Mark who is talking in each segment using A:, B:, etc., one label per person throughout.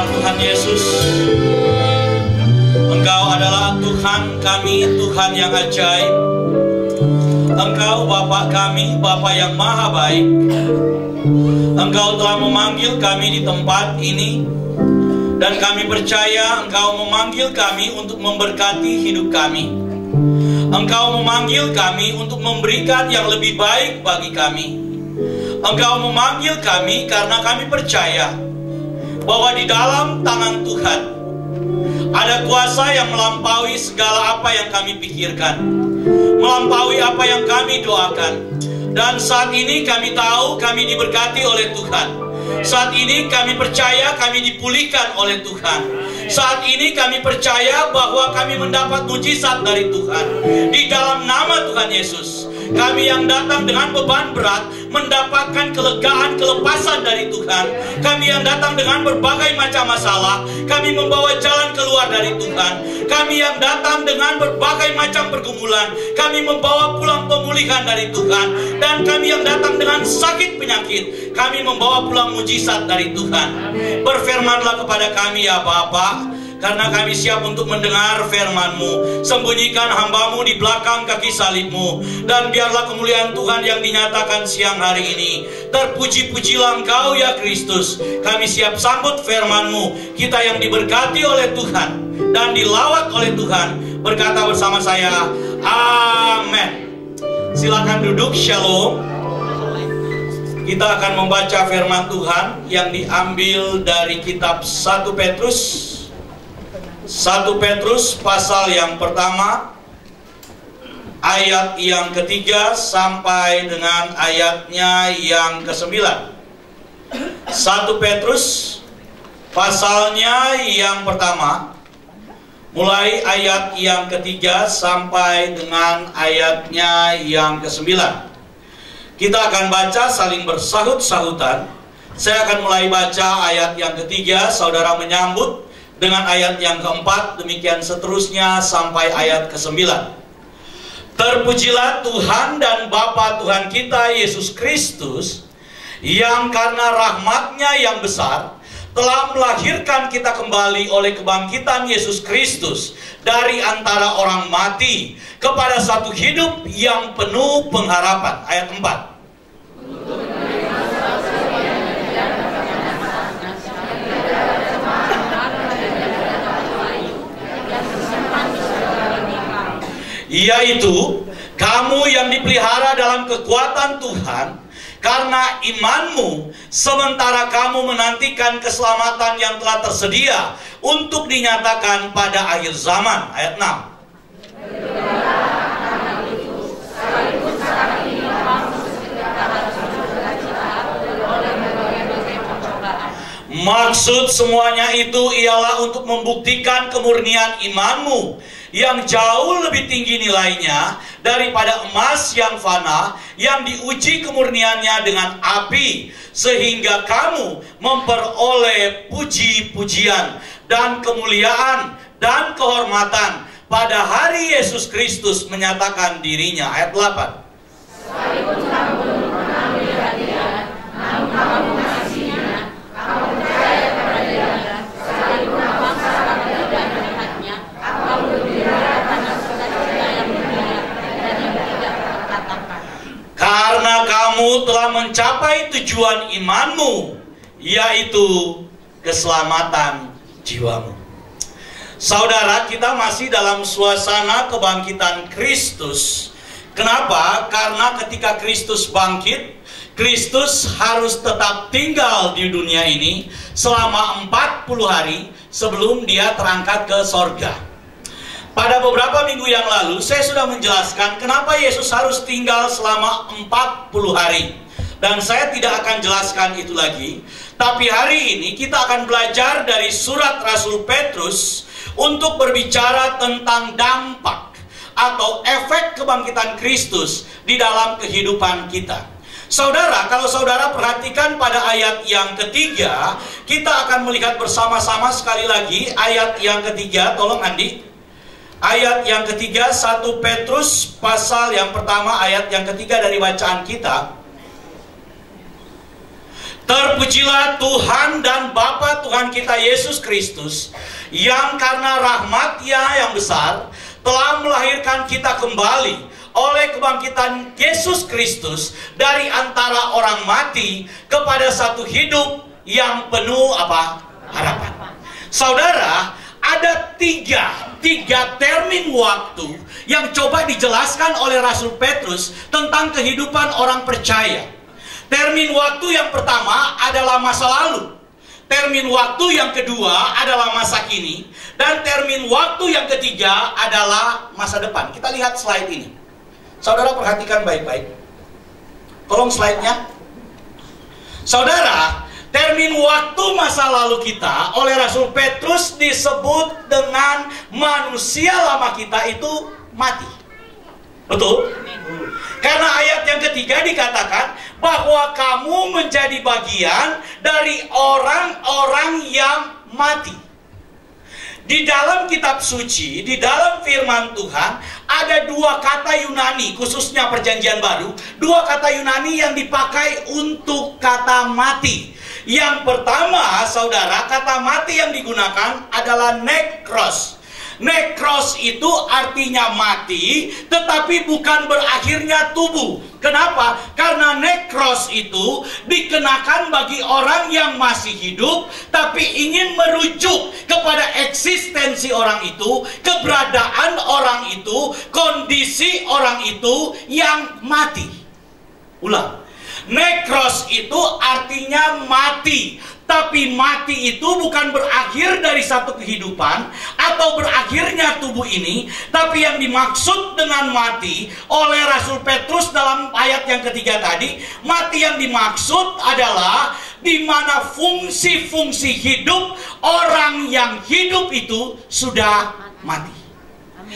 A: Tuhan Yesus. Engkau adalah Tuhan kami, Tuhan yang ajaib. Engkau Bapa kami, Bapa yang maha baik. Engkau telah memanggil kami di tempat ini, dan kami percaya Engkau memanggil kami untuk memberkati hidup kami. Engkau memanggil kami untuk memberikan yang lebih baik bagi kami. Engkau memanggil kami karena kami percaya bahwa di dalam tangan Tuhan ada kuasa yang melampaui segala apa yang kami pikirkan, melampaui apa yang kami doakan. Dan saat ini kami tahu kami diberkati oleh Tuhan. Saat ini kami percaya kami dipulihkan oleh Tuhan. Saat ini kami percaya bahwa kami mendapat mujizat dari Tuhan. Di dalam nama Tuhan Yesus, kami yang datang dengan beban berat mendapatkan kelegaan, kelepasan dari Tuhan. Kami yang datang dengan berbagai macam masalah, kami membawa jalan keluar dari Tuhan. Kami yang datang dengan berbagai macam pergumulan, kami membawa pulang pemulihan dari Tuhan. Dan kami yang datang dengan sakit penyakit, kami membawa pulang mujizat dari Tuhan. Berfirmanlah kepada kami ya Bapa, karena kami siap untuk mendengar firman-Mu. Sembunyikan hamba-Mu di belakang kaki salib-Mu, dan biarlah kemuliaan Tuhan yang dinyatakan siang hari ini. Terpuji-pujilah Engkau ya Kristus. Kami siap sambut firman-Mu. Kita yang diberkati oleh Tuhan dan dilawat oleh Tuhan, berkata bersama saya, amin. Silakan duduk. Shalom. Kita akan membaca firman Tuhan yang diambil dari kitab 1 Petrus pasal yang pertama, ayat yang ketiga sampai dengan ayatnya yang ke-9. 1 Petrus pasalnya yang pertama, mulai ayat yang ketiga sampai dengan ayatnya yang ke-9. Kita akan baca saling bersahut-sahutan. Saya akan mulai baca ayat yang ketiga, saudara menyambut dengan ayat yang keempat, demikian seterusnya sampai ayat ke-9. Terpujilah Tuhan dan Bapa Tuhan kita Yesus Kristus, yang karena rahmat-Nya yang besar telah melahirkan kita kembali oleh kebangkitan Yesus Kristus dari antara orang mati kepada satu hidup yang penuh pengharapan. Ayat 4. Yaitu kamu yang dipelihara dalam kekuatan Tuhan karena imanmu, sementara kamu menantikan keselamatan yang telah tersedia untuk dinyatakan pada akhir zaman. Ayat 6. Maksud semuanya itu ialah untuk membuktikan kemurnian imanmu yang jauh lebih tinggi nilainya daripada emas yang fana, yang diuji kemurniannya dengan api, sehingga kamu memperoleh puji-pujian dan kemuliaan dan kehormatan pada hari Yesus Kristus menyatakan dirinya. Ayat 8. Sekalipun kamu belum pernah melihat Dia, namun kamu mengasihinya, kamu percaya kepada Dia, sekalipun bangsa kamu tidak melihatnya, kamu bergembira karena sukacita yang mulia dan yang tidak terkatakan. Karena kamu telah mencapai tujuan imanmu, yaitu keselamatan jiwamu. Saudara, kita masih dalam suasana kebangkitan Kristus. Kenapa? Karena ketika Kristus bangkit, Kristus harus tetap tinggal di dunia ini selama 40 hari sebelum Dia terangkat ke sorga. Pada beberapa minggu yang lalu, saya sudah menjelaskan kenapa Yesus harus tinggal selama 40 hari. Dan saya tidak akan jelaskan itu lagi. Tapi hari ini kita akan belajar dari surat Rasul Petrus untuk berbicara tentang dampak atau efek kebangkitan Kristus di dalam kehidupan kita. Saudara, kalau saudara perhatikan pada ayat yang ketiga, kita akan melihat bersama-sama sekali lagi ayat yang ketiga. Tolong Andi. Ayat yang ketiga, 1 Petrus pasal yang pertama, ayat yang ketiga dari bacaan kita. Terpujilah Tuhan dan Bapa Tuhan kita Yesus Kristus, yang karena rahmat-Nya yang besar telah melahirkan kita kembali oleh kebangkitan Yesus Kristus dari antara orang mati kepada satu hidup yang penuh harapan. Saudara, ada tiga termin waktu yang coba dijelaskan oleh Rasul Petrus tentang kehidupan orang percaya. Termin waktu yang pertama adalah masa lalu. Termin waktu yang kedua adalah masa kini. Dan termin waktu yang ketiga adalah masa depan. Kita lihat slide ini. Saudara perhatikan baik-baik. Tolong slide-nya. Saudara, termin waktu masa lalu kita oleh Rasul Petrus disebut dengan manusia lama kita itu mati. Betul? Karena ayat yang ketiga dikatakan bahwa kamu menjadi bagian dari orang-orang yang mati. Di dalam kitab suci, di dalam firman Tuhan, ada dua kata Yunani, khususnya Perjanjian Baru, dua kata Yunani yang dipakai untuk kata mati. Yang pertama, saudara, kata mati yang digunakan adalah nekros. Nekros itu artinya mati, tetapi bukan berakhirnya tubuh. Kenapa? Karena nekros itu dikenakan bagi orang yang masih hidup, tapi ingin merujuk kepada eksistensi orang itu, keberadaan orang itu, kondisi orang itu yang mati. Ulang. Nekros itu artinya mati. Tapi mati itu bukan berakhir dari satu kehidupan atau berakhirnya tubuh ini. Tapi yang dimaksud dengan mati oleh Rasul Petrus dalam ayat yang ketiga tadi, mati yang dimaksud adalah di mana fungsi-fungsi hidup orang yang hidup itu sudah mati.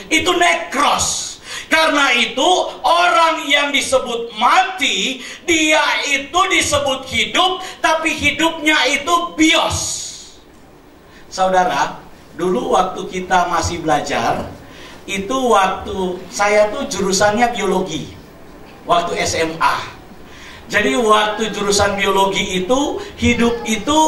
A: Itu nekros. Karena itu orang yang disebut mati, dia itu disebut hidup, tapi hidupnya itu bios. Saudara, dulu waktu kita masih belajar, itu waktu saya tuh jurusannya biologi, waktu SMA. Jadi waktu jurusan biologi itu, hidup itu,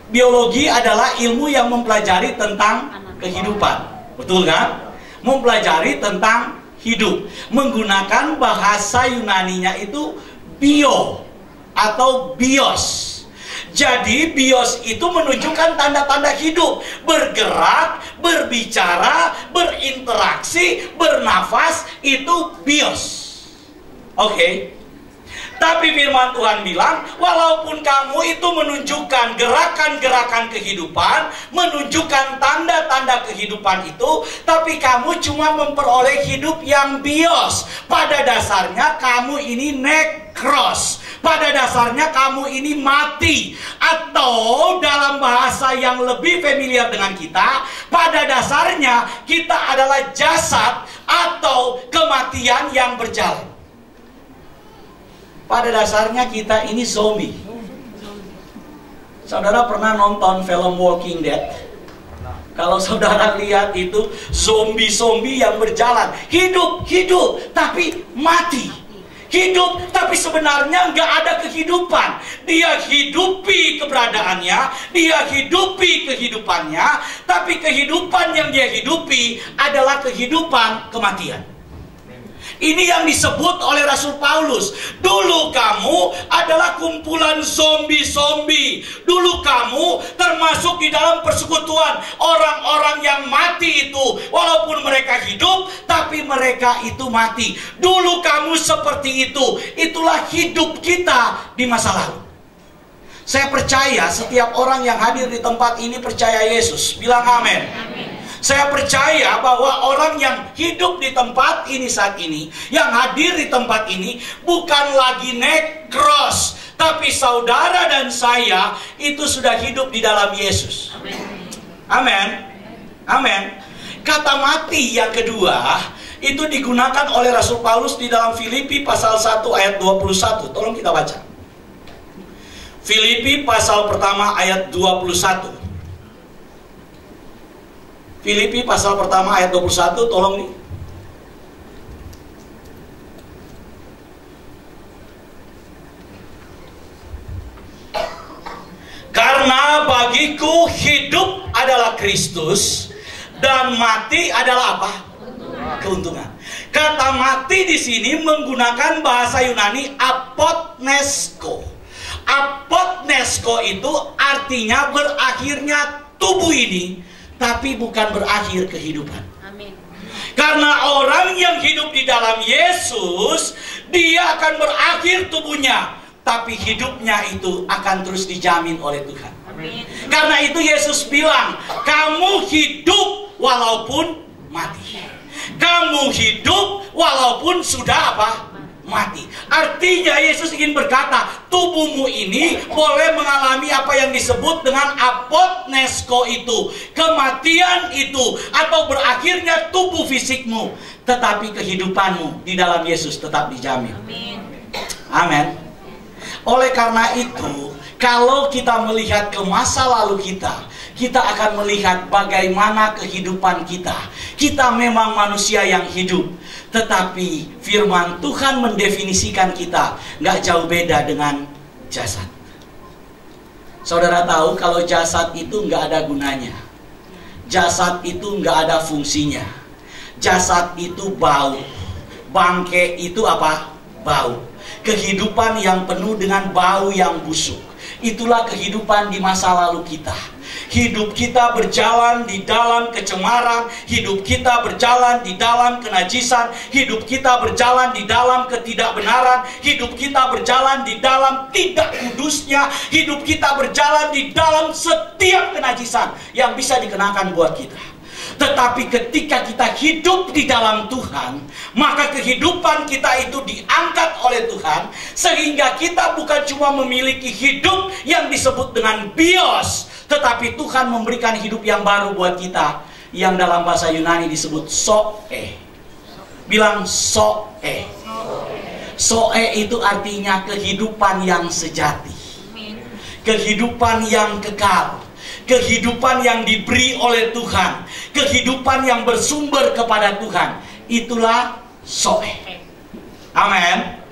A: biologi adalah ilmu yang mempelajari tentang kehidupan. Betul kan? Mempelajari tentang hidup, menggunakan bahasa Yunaninya itu bio atau bios. Jadi bios itu menunjukkan tanda-tanda hidup, bergerak, berbicara, berinteraksi, bernafas, itu bios. Oke. Tapi firman Tuhan bilang, walaupun kamu itu menunjukkan gerakan-gerakan kehidupan, menunjukkan tanda-tanda kehidupan itu, tapi kamu cuma memperoleh hidup yang bios. Pada dasarnya kamu ini nekros. Pada dasarnya kamu ini mati. Atau dalam bahasa yang lebih familiar dengan kita, pada dasarnya kita adalah jasad atau kematian yang berjalan. Pada dasarnya kita ini zombie. Saudara pernah nonton film Walking Dead? Kalau saudara lihat itu zombie-zombie yang berjalan, hidup, tapi mati. Hidup, tapi sebenarnya nggak ada kehidupan. Dia hidupi keberadaannya, dia hidupi kehidupannya, tapi kehidupan yang dia hidupi adalah kehidupan kematian. Ini yang disebut oleh Rasul Paulus. Dulu kamu adalah kumpulan zombie-zombie. Dulu kamu termasuk di dalam persekutuan orang-orang yang mati itu. Walaupun mereka hidup, tapi mereka itu mati. Dulu kamu seperti itu. Itulah hidup kita di masa lalu. Saya percaya setiap orang yang hadir di tempat ini percaya Yesus. Bilang amin. Amin. Saya percaya bahwa orang yang hidup di tempat ini saat ini, yang hadir di tempat ini, bukan lagi nekros, tapi saudara dan saya itu sudah hidup di dalam Yesus. Amin. Amin. Kata mati yang kedua itu digunakan oleh Rasul Paulus di dalam Filipi pasal 1 ayat 21. Tolong kita baca. Filipi pasal pertama ayat 21. Filipi pasal pertama ayat 21, tolong nih. Bagiku hidup adalah Kristus dan mati adalah apa? Keuntungan. Kata mati di sini menggunakan bahasa Yunani apotnesko. Apotnesko itu artinya berakhirnya tubuh ini, tapi bukan berakhir kehidupan.
B: Amin.
A: Karena orang yang hidup di dalam Yesus, dia akan berakhir tubuhnya, tapi hidupnya itu akan terus dijamin oleh Tuhan.
B: Amin.
A: Karena itu Yesus bilang, kamu hidup walaupun mati. Kamu hidup walaupun sudah apa? Mati. Artinya Yesus ingin berkata, tubuhmu ini boleh mengalami apa yang disebut dengan apotnesko itu, kematian itu, atau berakhirnya tubuh fisikmu, tetapi kehidupanmu di dalam Yesus tetap dijamin.
B: Amin.
A: Amin. Oleh karena itu, kalau kita melihat ke masa lalu kita akan melihat bagaimana kehidupan kita. Kita memang manusia yang hidup, tetapi firman Tuhan mendefinisikan kita nggak jauh beda dengan jasad. Saudara tahu kalau jasad itu nggak ada gunanya. Jasad itu nggak ada fungsinya. Jasad itu bau. Bangke itu apa? Bau. Kehidupan yang penuh dengan bau yang busuk. Itulah kehidupan di masa lalu kita. Hidup kita berjalan di dalam kecemaran, hidup kita berjalan di dalam kenajisan, hidup kita berjalan di dalam ketidakbenaran, hidup kita berjalan di dalam tidak kudusnya, hidup kita berjalan di dalam setiap kenajisan yang bisa dikenakan buat kita. Tetapi ketika kita hidup di dalam Tuhan, maka kehidupan kita itu diangkat oleh Tuhan, sehingga kita bukan cuma memiliki hidup yang disebut dengan bios, tetapi Tuhan memberikan hidup yang baru buat kita, yang dalam bahasa Yunani disebut zoe. Bilang zoe. Zoe itu artinya kehidupan yang sejati, kehidupan yang kekal, kehidupan yang diberi oleh Tuhan, kehidupan yang bersumber kepada Tuhan. Itulah zoe. Amin.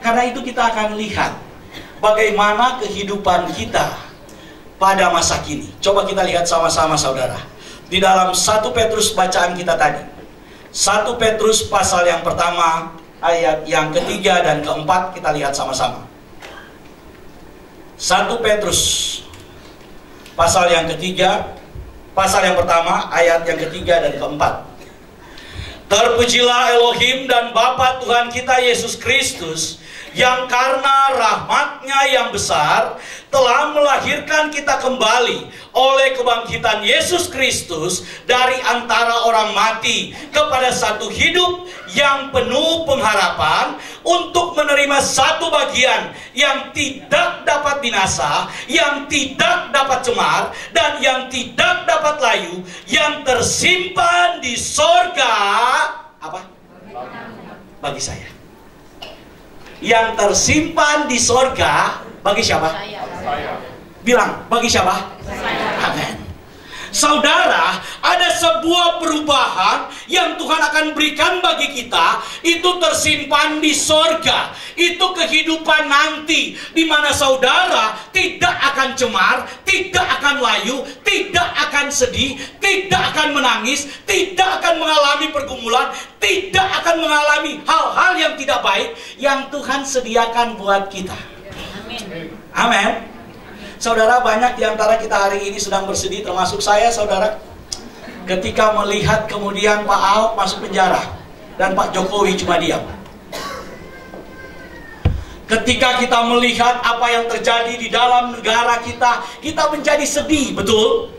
A: Karena itu kita akan lihat bagaimana kehidupan kita pada masa kini. Coba kita lihat sama-sama saudara. Di dalam 1 Petrus bacaan kita tadi. 1 Petrus pasal yang pertama, ayat yang ketiga dan keempat, kita lihat sama-sama. 1 Petrus pasal yang ketiga, pasal yang pertama, ayat yang ketiga dan keempat. Terpujilah Elohim dan Bapa Tuhan kita Yesus Kristus, yang karena rahmat-Nya yang besar telah melahirkan kita kembali oleh kebangkitan Yesus Kristus dari antara orang mati kepada satu hidup yang penuh pengharapan, untuk menerima satu bagian yang tidak dapat binasa, yang tidak dapat cemar, dan yang tidak dapat layu, yang tersimpan di sorga. Apa? Bagi saya. Yang tersimpan di sorga bagi siapa?
B: Saya.
A: Bilang, bagi siapa?
B: Saya.
A: Amin. Saudara, ada sebuah perubahan yang Tuhan akan berikan bagi kita, itu tersimpan di sorga. Itu kehidupan nanti, di mana saudara tidak akan cemar, tidak akan layu, tidak akan sedih, tidak akan menangis, tidak akan mengalami pergumulan, tidak akan mengalami hal-hal yang tidak baik yang Tuhan sediakan buat kita.
B: Amin.
A: Amin. Saudara, banyak di antara kita hari ini sedang bersedih, termasuk saya, saudara, ketika melihat kemudian Pak Ahok masuk penjara dan Pak Jokowi cuma diam. Ketika kita melihat apa yang terjadi di dalam negara kita, kita menjadi sedih, betul?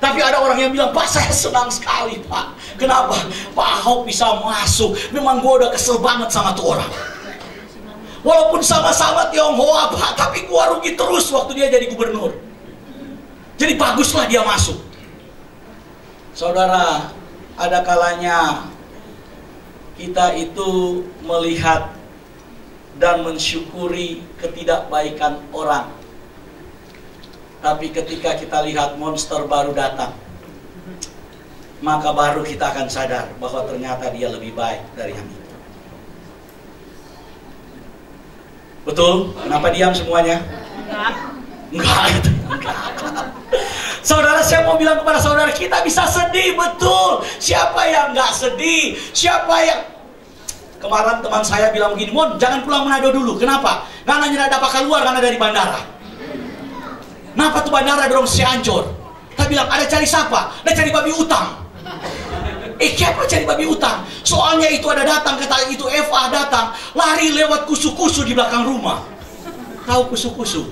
A: Tapi ada orang yang bilang, Pak, saya senang sekali, Pak. Kenapa? Pak Ahok bisa masuk. Memang gue udah kesel banget sama tuh orang. Walaupun sama-sama Tionghoa, Pak, tapi gua rugi terus waktu dia jadi gubernur. Jadi baguslah dia masuk. Saudara, ada kalanya kita itu melihat dan mensyukuri ketidakbaikan orang. Tapi ketika kita lihat monster baru datang, maka baru kita akan sadar bahwa ternyata dia lebih baik dari yang itu. Betul? Kenapa diam semuanya?
B: Enggak.
A: Enggak.
C: mau bilang kepada saudara, kita bisa sedih, betul. Siapa yang nggak sedih? Siapa yang... Kemarin teman saya bilang begini, Mon, jangan pulang Manado dulu. Kenapa? Karena ada apa keluar karena dari bandara. Kenapa tuh bandara dorong Cianjur? Kita bilang, ada cari siapa? Ada cari babi utang. Siapa cari babi utang? Soalnya itu ada datang, kata itu Eva datang, lari lewat kusu-kusu di belakang rumah. Tahu kusu-kusu?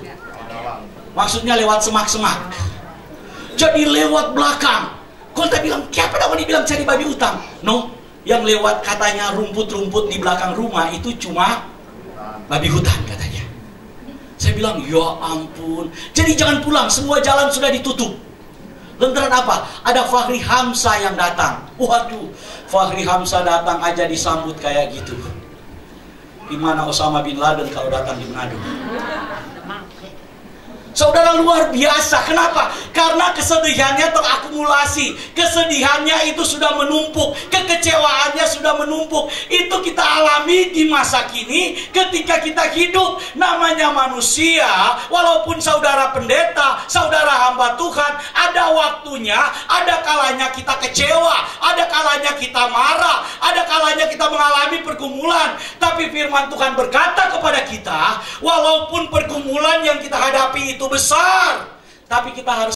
C: Maksudnya lewat semak-semak. Jadi lewat belakang. Kalau kita bilang, siapa namanya dibilang cari babi utang? No, yang lewat katanya rumput-rumput di belakang rumah itu cuma babi hutan katanya. Saya bilang, ya ampun. Jadi jangan pulang, semua jalan sudah ditutup. Lantaran apa? Ada Fahri Hamzah yang datang. Waduh, Fahri Hamzah datang aja disambut kayak gitu. Gimana Osama bin Laden kalau datang di Manado? Saudara, luar biasa. Kenapa? Karena kesedihannya terakumulasi. Kesedihannya itu sudah menumpuk. Kekecewaannya sudah menumpuk. Itu kita alami di masa kini ketika kita hidup. Namanya manusia, walaupun saudara pendeta, saudara hamba Tuhan, ada waktunya, ada kalanya kita kecewa, ada kalanya kita marah, ada kalanya kita mengalami pergumulan. Tapi firman Tuhan berkata kepada kita, walaupun pergumulan yang kita hadapi itu besar, tapi kita harus